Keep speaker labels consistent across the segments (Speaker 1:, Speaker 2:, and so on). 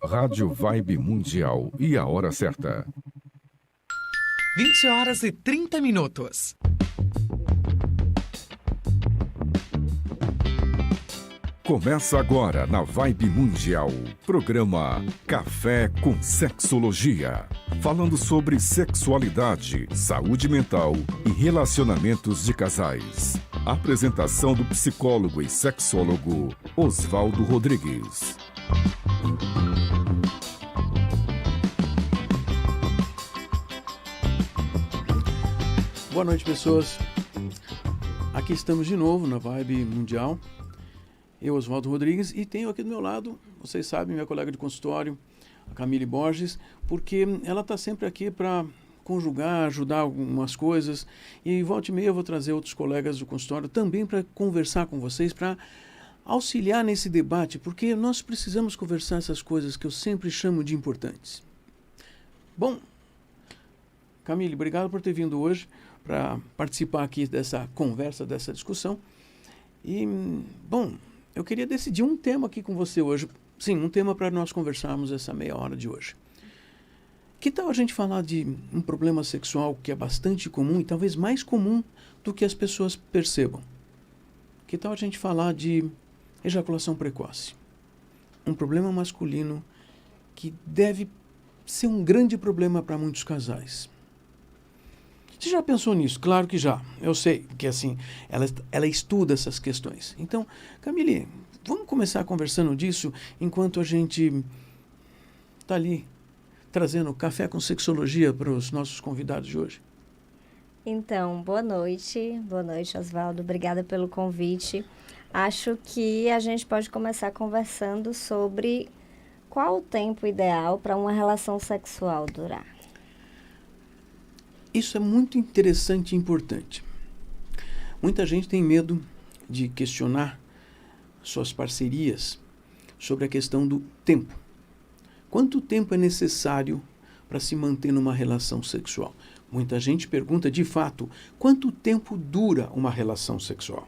Speaker 1: Rádio Vibe Mundial e a hora certa.
Speaker 2: 20h30.
Speaker 1: Começa agora na Vibe Mundial, programa Café com Sexologia. Falando sobre sexualidade, saúde mental e relacionamentos de casais. Apresentação do psicólogo e sexólogo Oswaldo Rodrigues.
Speaker 3: Boa noite, pessoas. Aqui estamos de novo na Vibe Mundial. Eu, Oswaldo Rodrigues, e tenho aqui do meu lado, vocês sabem, minha colega de consultório, a Camille Borges, porque ela está sempre aqui para conjugar, ajudar algumas coisas. E volta e meia eu vou trazer outros colegas do consultório também para conversar com vocês, para auxiliar nesse debate, porque nós precisamos conversar essas coisas que eu sempre chamo de importantes. Bom, Camille, obrigado por ter vindo hoje para participar aqui dessa conversa, dessa discussão. E, bom, eu queria decidir um tema aqui com você hoje. Sim, um tema para nós conversarmos essa meia hora de hoje. Que tal a gente falar de um problema sexual que é bastante comum e talvez mais comum do que as pessoas percebam? Que tal a gente falar de ejaculação precoce? Um problema masculino que deve ser um grande problema para muitos casais. Você já pensou nisso? Claro que já. Eu sei que assim, ela estuda essas questões. Então, Camille, vamos começar conversando disso enquanto a gente está ali trazendo café com sexologia para os nossos convidados de hoje.
Speaker 4: Então, boa noite. Boa noite, Oswaldo. Obrigada pelo convite. Acho que a gente pode começar conversando sobre qual o tempo ideal para uma relação sexual durar.
Speaker 3: Isso é muito interessante e importante. Muita gente tem medo de questionar suas parcerias sobre a questão do tempo. Quanto tempo é necessário para se manter numa relação sexual? Muita gente pergunta, de fato, quanto tempo dura uma relação sexual?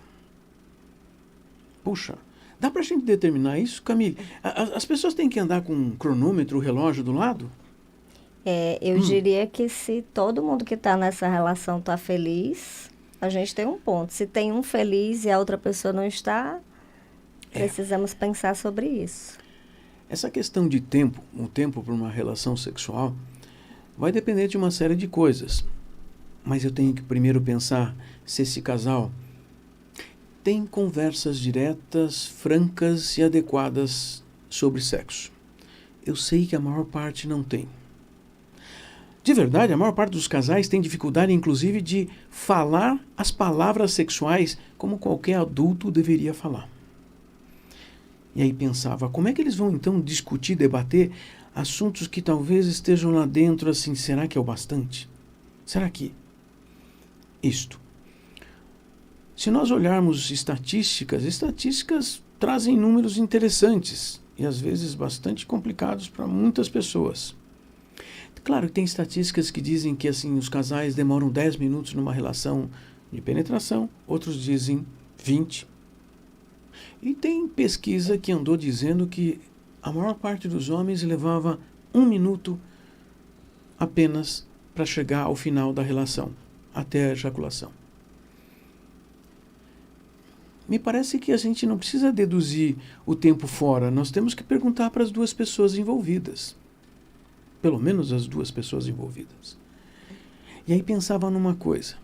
Speaker 3: Puxa, dá para a gente determinar isso, Camille? As pessoas têm que andar com um cronômetro, relógio do lado?
Speaker 4: Eu diria que se todo mundo que está nessa relação está feliz, a gente tem um ponto. Se tem um feliz e a outra pessoa não está, precisamos pensar sobre isso.
Speaker 3: Essa questão de tempo, o tempo para uma relação sexual, vai depender de uma série de coisas. Mas eu tenho que primeiro pensar se esse casal tem conversas diretas, francas e adequadas sobre sexo. Eu sei que a maior parte não tem. De verdade, a maior parte dos casais tem dificuldade, inclusive, de falar as palavras sexuais como qualquer adulto deveria falar. E aí pensava, como é que eles vão então discutir, debater assuntos que talvez estejam lá dentro assim, será que é o bastante? Será que isto? Se nós olharmos estatísticas trazem números interessantes e às vezes bastante complicados para muitas pessoas. Claro que tem estatísticas que dizem que assim, os casais demoram 10 minutos numa relação de penetração, outros dizem 20. E tem pesquisa que andou dizendo que a maior parte dos homens levava 1 minuto apenas para chegar ao final da relação, até a ejaculação. Me parece que a gente não precisa deduzir o tempo fora, nós temos que perguntar para as duas pessoas envolvidas. Pelo menos as duas pessoas envolvidas. E aí pensava numa coisa.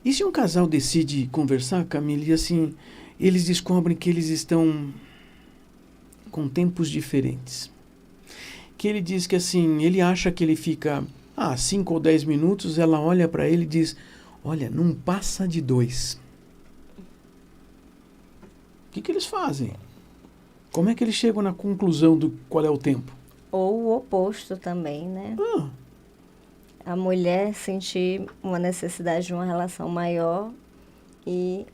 Speaker 3: E se um casal decide conversar, Camille, e assim, eles descobrem que eles estão com tempos diferentes. Que ele diz que assim, ele acha que ele fica 5 ou 10 minutos, ela olha para ele e diz, olha, não passa de 2. O que eles fazem? Como é que eles chegam na conclusão do qual é o tempo?
Speaker 4: Ou o oposto também, né? A mulher sentir uma necessidade de uma relação maior e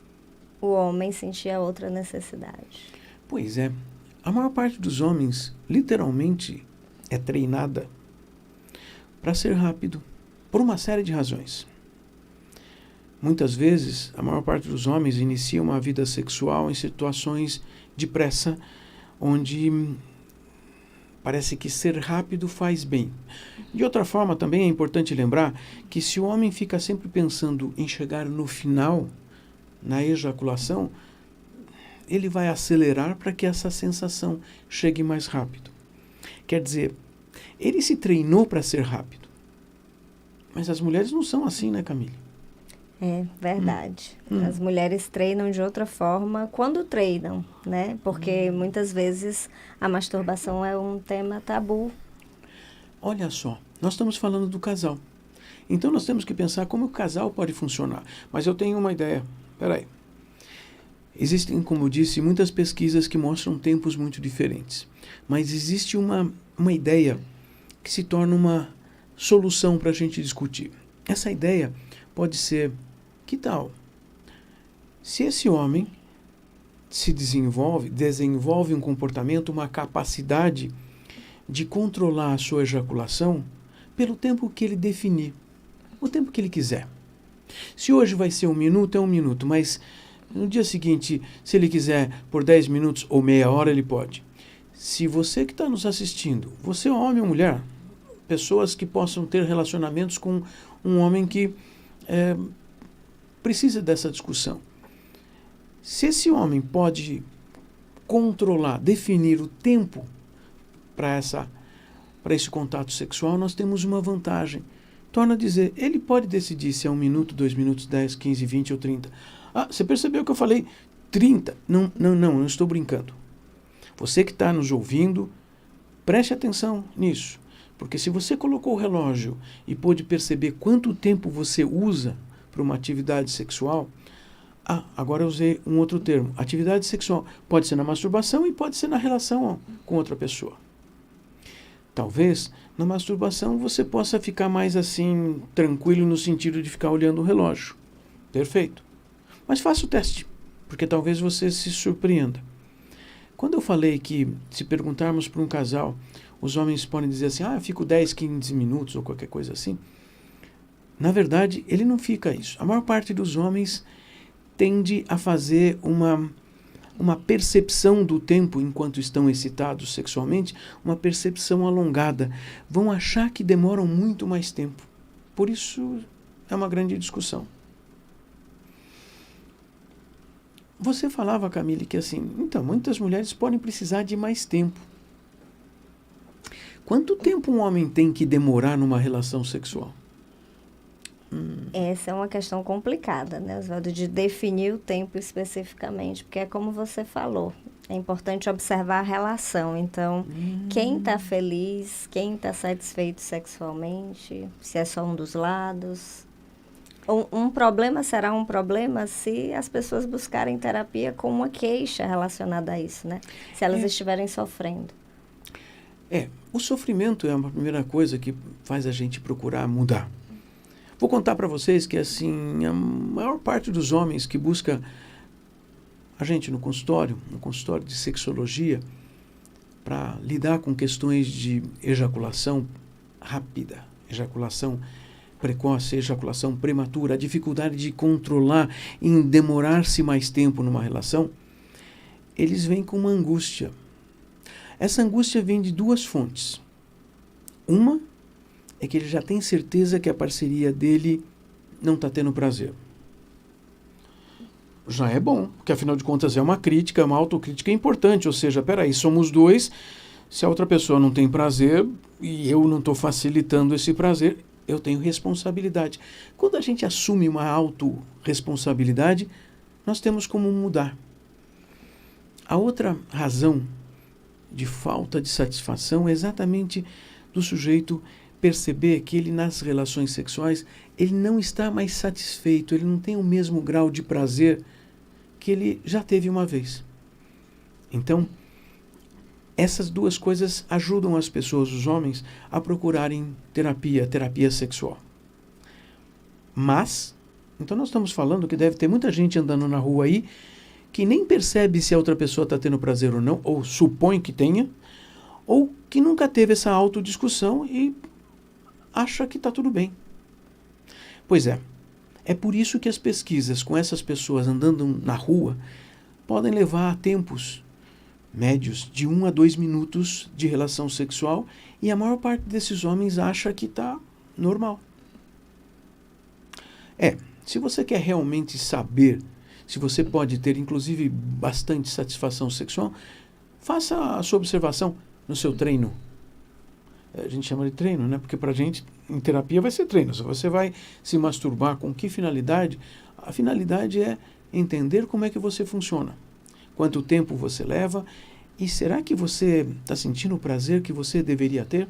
Speaker 4: o homem sentir a outra necessidade.
Speaker 3: Pois é. A maior parte dos homens, literalmente, é treinada para ser rápido, por uma série de razões. Muitas vezes, a maior parte dos homens inicia uma vida sexual em situações de pressa, onde Parece que ser rápido faz bem. De outra forma, também é importante lembrar que se o homem fica sempre pensando em chegar no final, na ejaculação, ele vai acelerar para que essa sensação chegue mais rápido. Quer dizer, ele se treinou para ser rápido. Mas as mulheres não são assim, né, Camille?
Speaker 4: É verdade. As mulheres treinam de outra forma quando treinam, né? Porque muitas vezes a masturbação é um tema tabu.
Speaker 3: Olha só, nós estamos falando do casal. Então nós temos que pensar como o casal pode funcionar. Mas eu tenho uma ideia. Peraí. Existem, como eu disse, muitas pesquisas que mostram tempos muito diferentes. Mas existe uma ideia que se torna uma solução para a gente discutir. Essa ideia pode ser: que tal se esse homem se desenvolve um comportamento, uma capacidade de controlar a sua ejaculação pelo tempo que ele definir, o tempo que ele quiser. Se hoje vai ser 1 minuto, é 1 minuto, mas no dia seguinte, se ele quiser por 10 minutos ou meia hora, ele pode. Se você que está nos assistindo, você é homem ou mulher, pessoas que possam ter relacionamentos com um homem que precisa dessa discussão. Se esse homem pode controlar, definir o tempo para esse contato sexual, nós temos uma vantagem. Torna a dizer, ele pode decidir se é 1 minuto, 2 minutos, 10, 15, 20 ou 30. Ah, você percebeu que eu falei 30? Não estou brincando. Você que está nos ouvindo, preste atenção nisso. Porque se você colocou o relógio e pôde perceber quanto tempo você usa para uma atividade sexual, agora eu usei um outro termo. Atividade sexual pode ser na masturbação e pode ser na relação com outra pessoa. Talvez na masturbação você possa ficar mais assim, tranquilo no sentido de ficar olhando o relógio. Perfeito. Mas faça o teste, porque talvez você se surpreenda. Quando eu falei que se perguntarmos para um casal, os homens podem dizer assim, eu fico 10, 15 minutos ou qualquer coisa assim. Na verdade, ele não fica isso. A maior parte dos homens tende a fazer uma percepção do tempo enquanto estão excitados sexualmente, uma percepção alongada. Vão achar que demoram muito mais tempo. Por isso, é uma grande discussão. Você falava, Camille, que assim, então, muitas mulheres podem precisar de mais tempo. Quanto tempo um homem tem que demorar numa relação sexual?
Speaker 4: Essa é uma questão complicada, né, Oswaldo, de definir o tempo especificamente, porque é como você falou, é importante observar a relação. Então, quem está feliz, quem está satisfeito sexualmente, se é só um dos lados. Um problema será um problema se as pessoas buscarem terapia com uma queixa relacionada a isso, né? Se elas estiverem sofrendo.
Speaker 3: O sofrimento é a primeira coisa que faz a gente procurar mudar. Vou contar para vocês que assim, a maior parte dos homens que busca a gente no consultório de sexologia, para lidar com questões de ejaculação rápida, ejaculação precoce, ejaculação prematura, a dificuldade de controlar em demorar-se mais tempo numa relação, eles vêm com uma angústia. Essa angústia vem de 2 fontes. Uma é que ele já tem certeza que a parceria dele não está tendo prazer. Já é bom, porque afinal de contas é uma crítica, uma autocrítica importante, ou seja, peraí, somos 2, se a outra pessoa não tem prazer e eu não estou facilitando esse prazer, eu tenho responsabilidade. Quando a gente assume uma autorresponsabilidade, nós temos como mudar. A outra razão de falta de satisfação é exatamente do sujeito perceber que ele, nas relações sexuais, ele não está mais satisfeito, ele não tem o mesmo grau de prazer que ele já teve uma vez. Então, essas 2 coisas ajudam as pessoas, os homens, a procurarem terapia sexual. Mas, então nós estamos falando que deve ter muita gente andando na rua aí que nem percebe se a outra pessoa está tendo prazer ou não, ou supõe que tenha, ou que nunca teve essa autodiscussão e acha que está tudo bem. Pois é por isso que as pesquisas com essas pessoas andando na rua podem levar a tempos médios de 1 a 2 minutos de relação sexual e a maior parte desses homens acha que está normal. Se você quer realmente saber se você pode ter, inclusive, bastante satisfação sexual, faça a sua observação no seu treino. A gente chama de treino, né? Porque para a gente, em terapia, vai ser treino. Se você vai se masturbar, com que finalidade? A finalidade é entender como é que você funciona. Quanto tempo você leva e será que você está sentindo o prazer que você deveria ter?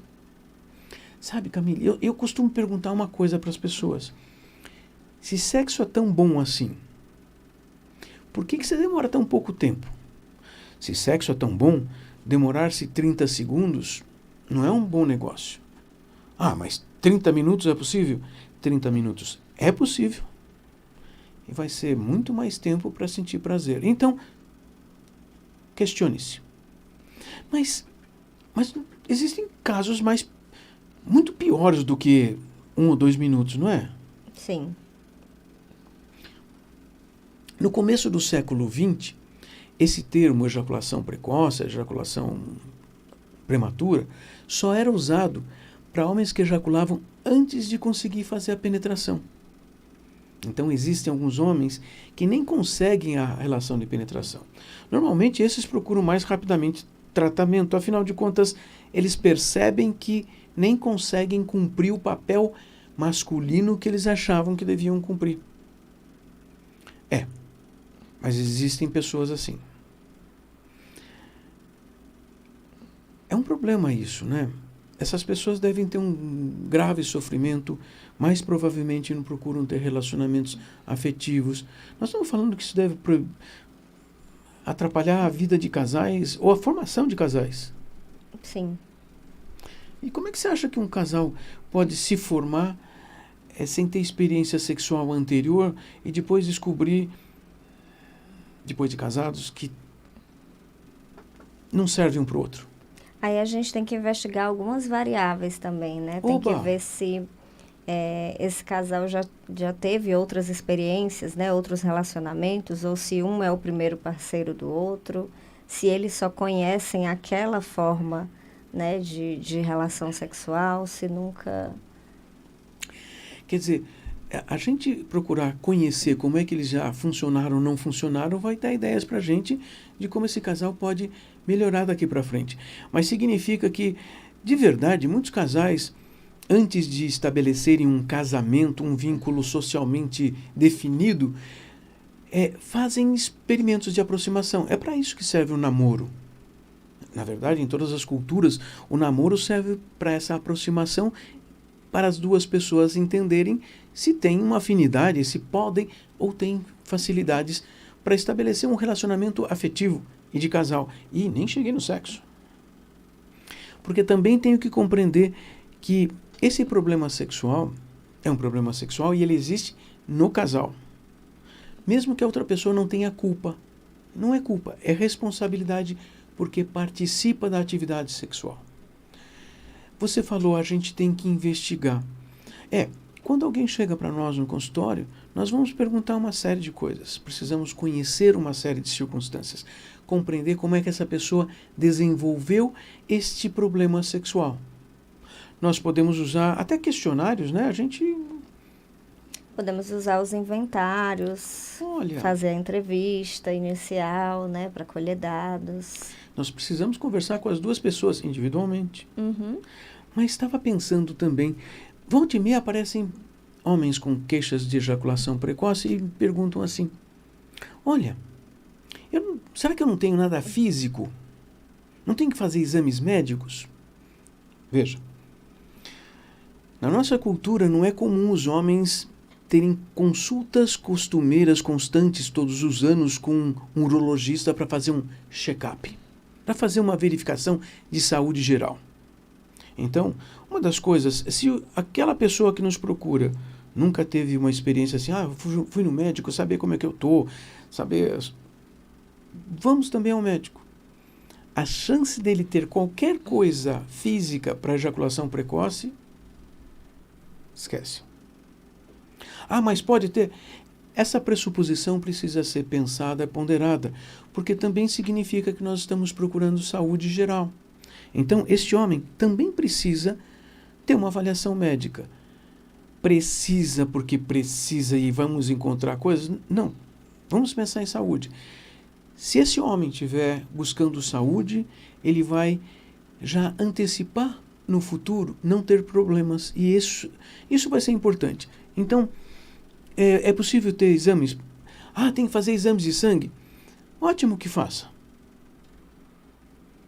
Speaker 3: Sabe, Camille, eu costumo perguntar uma coisa para as pessoas. Se sexo é tão bom assim, por que você demora tão pouco tempo? Se sexo é tão bom, demorar-se 30 segundos não é um bom negócio. Mas 30 minutos é possível? 30 minutos é possível. E vai ser muito mais tempo para sentir prazer. Então, questione-se. Mas existem casos muito piores do que 1 ou 2 minutos, não é?
Speaker 4: Sim.
Speaker 3: No começo do século XX, esse termo ejaculação precoce, ejaculação prematura, só era usado para homens que ejaculavam antes de conseguir fazer a penetração. Então, existem alguns homens que nem conseguem a relação de penetração. Normalmente, esses procuram mais rapidamente tratamento. Afinal de contas, eles percebem que nem conseguem cumprir o papel masculino que eles achavam que deviam cumprir. Mas existem pessoas assim. É um problema isso, né? Essas pessoas devem ter um grave sofrimento, mais provavelmente não procuram ter relacionamentos afetivos. Nós estamos falando que isso deve atrapalhar a vida de casais ou a formação de casais.
Speaker 4: Sim.
Speaker 3: E como é que você acha que um casal pode se formar sem ter experiência sexual anterior e depois descobrir, depois de casados, que não serve um para o outro?
Speaker 4: Aí a gente tem que investigar algumas variáveis também, né? Tem que ver se esse casal já teve outras experiências, né? Outros relacionamentos, ou se um é o primeiro parceiro do outro, se eles só conhecem aquela forma, né, de relação sexual, se nunca...
Speaker 3: Quer dizer, a gente procurar conhecer como é que eles já funcionaram ou não funcionaram vai dar ideias para a gente de como esse casal pode melhorar daqui para frente. Mas significa que, de verdade, muitos casais, antes de estabelecerem um casamento, um vínculo socialmente definido, fazem experimentos de aproximação. É para isso que serve o namoro. Na verdade, em todas as culturas, o namoro serve para essa aproximação, para as duas pessoas entenderem se têm uma afinidade, se podem ou têm facilidades para estabelecer um relacionamento afetivo e de casal. E nem cheguei no sexo. Porque também tenho que compreender que esse problema sexual é um problema sexual e ele existe no casal. Mesmo que a outra pessoa não tenha culpa. Não é culpa, é responsabilidade porque participa da atividade sexual. Você falou, a gente tem que investigar. Quando alguém chega para nós no consultório, nós vamos perguntar uma série de coisas. Precisamos conhecer uma série de circunstâncias. Compreender como é que essa pessoa desenvolveu este problema sexual. Nós podemos usar até questionários, né?
Speaker 4: Podemos usar os inventários, fazer a entrevista inicial, né, para colher dados.
Speaker 3: Nós precisamos conversar com as duas pessoas individualmente.
Speaker 4: Uhum.
Speaker 3: Mas estava pensando também, volta e meia aparecem homens com queixas de ejaculação precoce e perguntam assim, olha, será que eu não tenho nada físico? Não tenho que fazer exames médicos? Veja, na nossa cultura não é comum os homens terem consultas costumeiras constantes todos os anos com um urologista para fazer um check-up, para fazer uma verificação de saúde geral. Então, uma das coisas, se aquela pessoa que nos procura nunca teve uma experiência assim, fui no médico, saber como é que eu estou, vamos também ao médico. A chance dele ter qualquer coisa física para ejaculação precoce, esquece. Mas pode ter. essa pressuposição precisa ser pensada e ponderada, porque também significa que nós estamos procurando saúde geral. Então, este homem também precisa ter uma avaliação médica. Precisa porque precisa e vamos encontrar coisas? Não. Vamos pensar em saúde. Se esse homem estiver buscando saúde, ele vai já antecipar no futuro não ter problemas. E isso vai ser importante. Então, é possível ter exames? Tem que fazer exames de sangue? Ótimo que faça.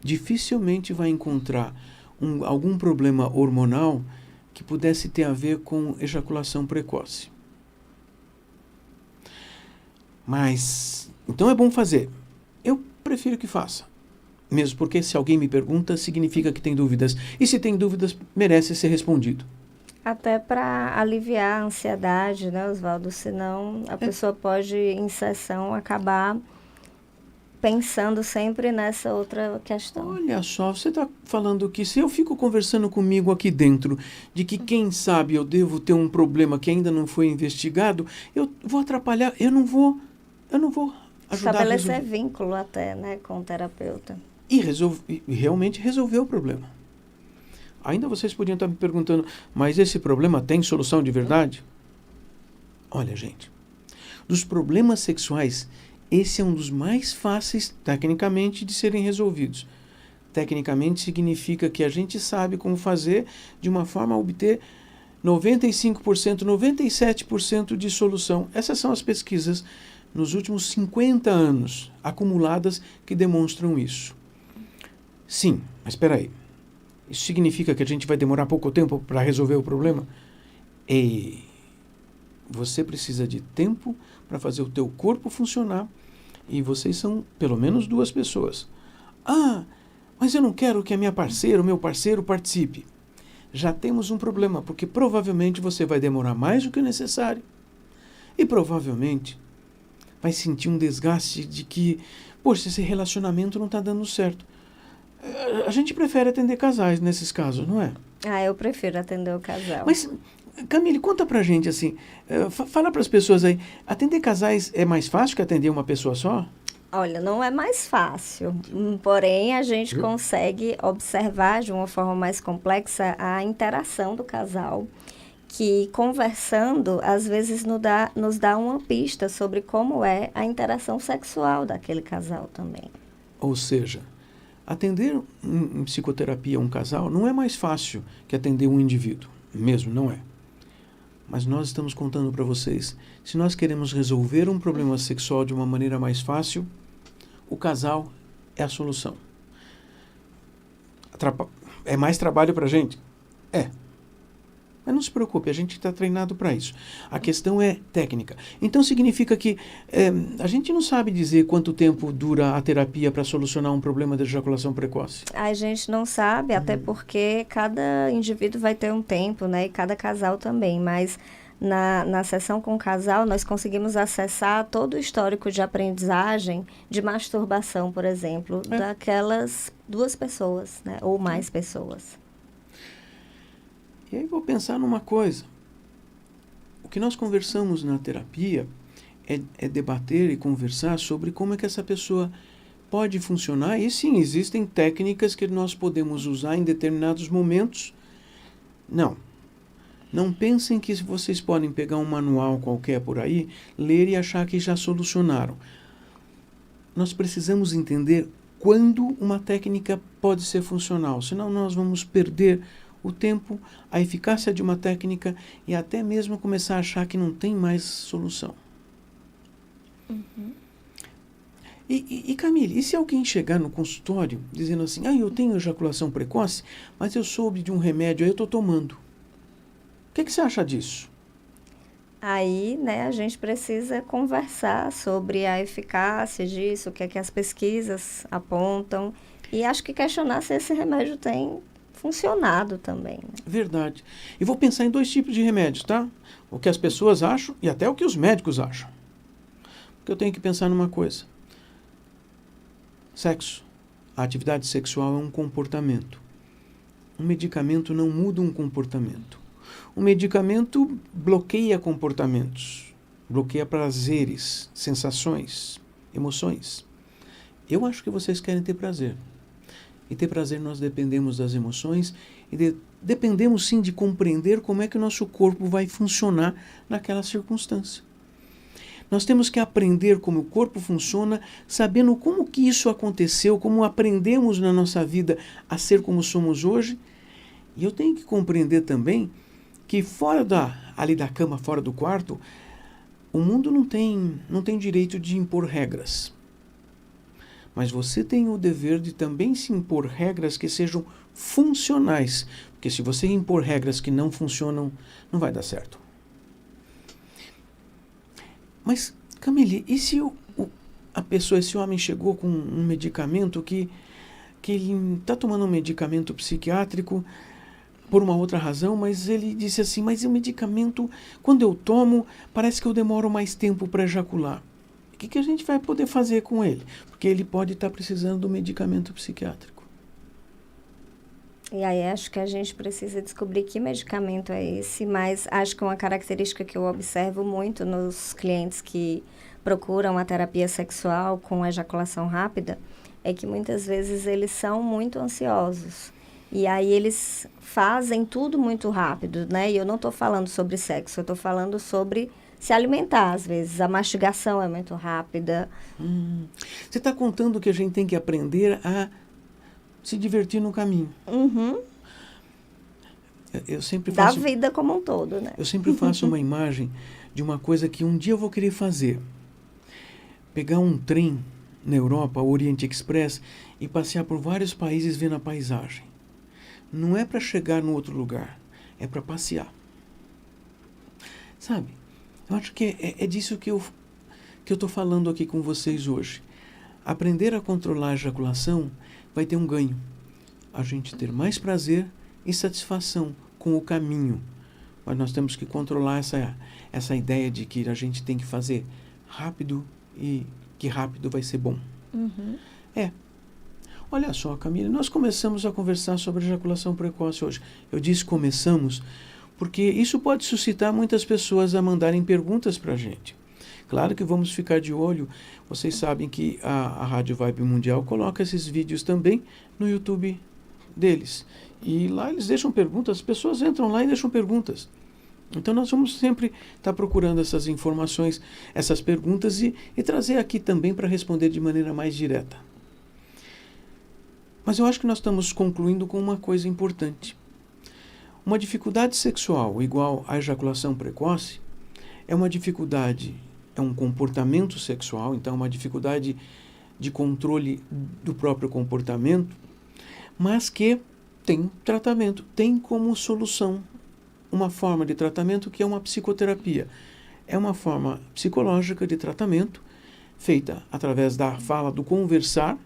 Speaker 3: Dificilmente vai encontrar algum problema hormonal que pudesse ter a ver com ejaculação precoce. Mas, então é bom fazer. Eu prefiro que faça. Mesmo porque se alguém me pergunta, significa que tem dúvidas. E se tem dúvidas, merece ser respondido.
Speaker 4: Até para aliviar a ansiedade, né, Oswaldo? Senão a pessoa pode, em sessão, acabar pensando sempre nessa outra questão.
Speaker 3: Olha só, você está falando que se eu fico conversando comigo aqui dentro de que quem sabe eu devo ter um problema que ainda não foi investigado, eu vou atrapalhar, eu não vou ajudar
Speaker 4: Estabelecer vínculo até, né, com o terapeuta.
Speaker 3: E realmente resolver o problema. Ainda vocês podiam estar me perguntando, mas esse problema tem solução de verdade? Olha, gente, dos problemas sexuais, esse é um dos mais fáceis, tecnicamente, de serem resolvidos. Tecnicamente significa que a gente sabe como fazer de uma forma a obter 95%, 97% de solução. Essas são as pesquisas nos últimos 50 anos acumuladas que demonstram isso. Sim, mas espera aí. Isso significa que a gente vai demorar pouco tempo para resolver o problema? Você precisa de tempo para fazer o teu corpo funcionar e vocês são pelo menos 2 pessoas. Mas eu não quero que a minha parceira, o meu parceiro participe. Já temos um problema, porque provavelmente você vai demorar mais do que o necessário. E provavelmente vai sentir um desgaste de que, poxa, esse relacionamento não está dando certo. A gente prefere atender casais nesses casos, não é?
Speaker 4: Eu prefiro atender o casal.
Speaker 3: Mas, Camille, conta pra gente assim, fala para as pessoas aí, atender casais é mais fácil que atender uma pessoa só?
Speaker 4: Olha, não é mais fácil, porém a gente consegue observar de uma forma mais complexa a interação do casal, que conversando, às vezes nos dá uma pista sobre como é a interação sexual daquele casal também.
Speaker 3: Ou seja, atender em psicoterapia um casal não é mais fácil que atender um indivíduo, mesmo não é. Mas nós estamos contando para vocês, se nós queremos resolver um problema sexual de uma maneira mais fácil, o casal é a solução. É mais trabalho para a gente? Mas não se preocupe, a gente está treinado para isso. A questão é técnica. Então significa que a gente não sabe dizer quanto tempo dura a terapia para solucionar um problema de ejaculação precoce.
Speaker 4: A gente não sabe, até porque cada indivíduo vai ter um tempo, né? E cada casal também. Mas na sessão com o casal, nós conseguimos acessar todo o histórico de aprendizagem de masturbação, por exemplo, daquelas 2 pessoas, né? Ou mais pessoas.
Speaker 3: E aí vou pensar numa coisa. O que nós conversamos na terapia é debater e conversar sobre como é que essa pessoa pode funcionar. E sim, existem técnicas que nós podemos usar em determinados momentos. Não pensem que vocês podem pegar um manual qualquer por aí, ler e achar que já solucionaram. Nós precisamos entender quando uma técnica pode ser funcional, senão nós vamos perder o tempo, a eficácia de uma técnica e até mesmo começar a achar que não tem mais solução. E Camille, e se alguém chegar no consultório dizendo assim, eu tenho ejaculação precoce, mas eu soube de um remédio, aí eu estou tomando. O que você acha disso?
Speaker 4: Aí, né, a gente precisa conversar sobre a eficácia disso, o que é que as pesquisas apontam, e acho que questionar se esse remédio tem funcionado também. Né?
Speaker 3: Verdade. E vou pensar em 2 tipos de remédios, tá? O que as pessoas acham e até o que os médicos acham. Porque eu tenho que pensar numa coisa. Sexo, a atividade sexual é um comportamento. Um medicamento não muda um comportamento. Um medicamento bloqueia comportamentos bloqueia prazeres, sensações, emoções. Eu acho que vocês querem ter prazer. E ter prazer nós dependemos das emoções e dependemos sim de compreender como é que o nosso corpo vai funcionar naquela circunstância. Nós temos que aprender como o corpo funciona, sabendo como que isso aconteceu, como aprendemos na nossa vida a ser como somos hoje. E eu tenho que compreender também que fora ali da cama, fora do quarto, o mundo não tem direito de impor regras. Mas você tem o dever de também se impor regras que sejam funcionais. Porque se você impor regras que não funcionam, não vai dar certo. Mas, Camille, e se esse homem chegou com um medicamento que ele está tomando um medicamento psiquiátrico por uma outra razão, mas ele disse assim, mas o medicamento, quando eu tomo, parece que eu demoro mais tempo para ejacular. O que a gente vai poder fazer com ele? Porque ele pode estar precisando do medicamento psiquiátrico.
Speaker 4: E aí acho que a gente precisa descobrir que medicamento é esse, mas acho que uma característica que eu observo muito nos clientes que procuram a terapia sexual com ejaculação rápida é que muitas vezes eles são muito ansiosos. E aí eles fazem tudo muito rápido, né? E eu não estou falando sobre sexo, eu estou falando sobre se alimentar, às vezes. A mastigação é muito rápida.
Speaker 3: Você está contando que a gente tem que aprender a se divertir no caminho.
Speaker 4: Uhum.
Speaker 3: Eu sempre
Speaker 4: da
Speaker 3: faço,
Speaker 4: vida como um todo, né?
Speaker 3: Eu sempre faço uma imagem de uma coisa que um dia eu vou querer fazer. Pegar um trem na Europa, o Oriente Express, e passear por vários países vendo a paisagem. Não é para chegar no outro lugar, é para passear. Sabe? Eu acho que é disso que eu estou falando aqui com vocês hoje. Aprender a controlar a ejaculação vai ter um ganho. A gente ter mais prazer e satisfação com o caminho. Mas nós temos que controlar essa ideia de que a gente tem que fazer rápido e que rápido vai ser bom.
Speaker 4: Uhum.
Speaker 3: Olha só, Camila, nós começamos a conversar sobre ejaculação precoce hoje. Eu disse começamos porque isso pode suscitar muitas pessoas a mandarem perguntas para a gente. Claro que vamos ficar de olho. Vocês sabem que a Rádio Vibe Mundial coloca esses vídeos também no YouTube deles. E lá eles deixam perguntas, as pessoas entram lá e deixam perguntas. Então nós vamos sempre estar procurando essas informações, essas perguntas e trazer aqui também para responder de maneira mais direta. Mas eu acho que nós estamos concluindo com uma coisa importante. Uma dificuldade sexual igual à ejaculação precoce é uma dificuldade, é um comportamento sexual, então é uma dificuldade de controle do próprio comportamento, mas que tem tratamento, tem como solução uma forma de tratamento que é uma psicoterapia. É uma forma psicológica de tratamento feita através da fala, do conversar,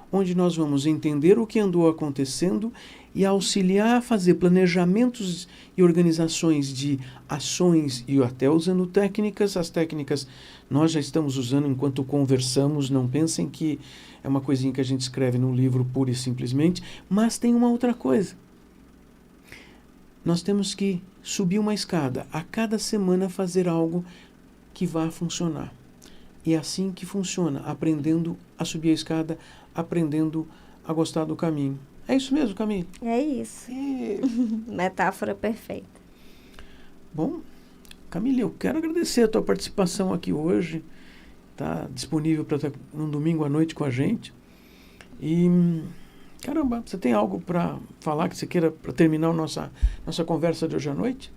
Speaker 3: onde nós vamos entender o que andou acontecendo e auxiliar a fazer planejamentos e organizações de ações e até usando técnicas. As técnicas nós já estamos usando enquanto conversamos, não pensem que é uma coisinha que a gente escreve num livro pura e simplesmente, mas tem uma outra coisa. Nós temos que subir uma escada, a cada semana fazer algo que vá funcionar. E é assim que funciona, aprendendo a subir a escada, aprendendo a gostar do caminho. É isso mesmo, Camille?
Speaker 4: É isso. Metáfora perfeita.
Speaker 3: Bom, Camille, eu quero agradecer a tua participação aqui hoje. Está disponível para estar um domingo à noite com a gente. E, caramba, você tem algo para falar que você queira para terminar a nossa conversa de hoje à noite?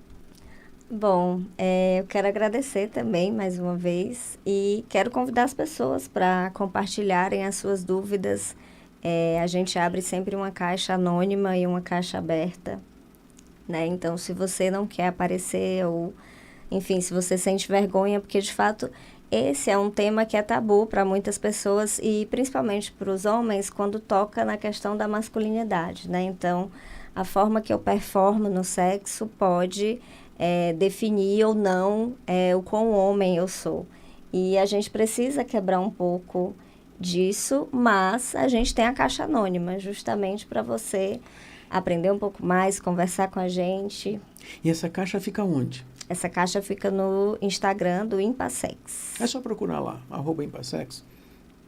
Speaker 4: Bom, eu quero agradecer também mais uma vez e quero convidar as pessoas para compartilharem as suas dúvidas. A gente abre sempre uma caixa anônima e uma caixa aberta, né? Então, se você não quer aparecer ou, enfim, se você sente vergonha, porque de fato esse é um tema que é tabu para muitas pessoas e principalmente para os homens quando toca na questão da masculinidade, né? Então, a forma que eu performo no sexo pode definir ou não o quão homem eu sou. E a gente precisa quebrar um pouco disso, mas a gente tem a caixa anônima, justamente para você aprender um pouco mais, conversar com a gente.
Speaker 3: E essa caixa fica onde?
Speaker 4: Essa caixa fica no Instagram do Impassex.
Speaker 3: É só procurar lá, @Impassex.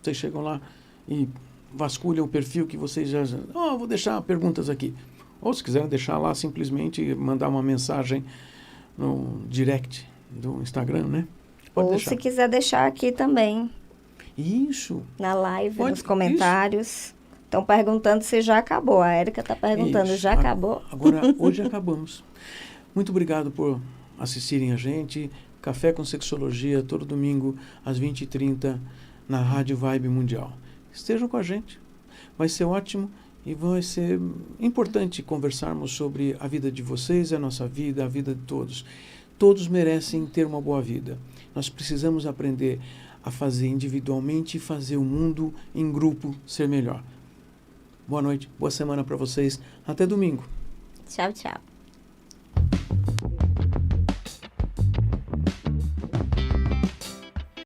Speaker 3: Vocês chegam lá e vasculham o perfil que vocês já... vou deixar perguntas aqui. Ou se quiserem deixar lá, simplesmente mandar uma mensagem no direct do Instagram, né? Pode
Speaker 4: Ou
Speaker 3: deixar.
Speaker 4: se quiser deixar aqui também,
Speaker 3: Isso.
Speaker 4: na live,
Speaker 3: Pode,
Speaker 4: nos comentários. Estão perguntando se já acabou. A Érica está perguntando,
Speaker 3: Isso.
Speaker 4: já acabou?
Speaker 3: Agora, hoje acabamos. Muito obrigado por assistirem a gente. Café com Sexologia, todo domingo, às 20h30, na Rádio Vibe Mundial. Estejam com a gente. Vai ser ótimo e vai ser importante conversarmos sobre a vida de vocês, a nossa vida, a vida de todos. Todos merecem ter uma boa vida. Nós precisamos aprender a fazer individualmente e fazer o mundo em grupo ser melhor. Boa noite, boa semana para vocês. Até domingo.
Speaker 4: Tchau, tchau.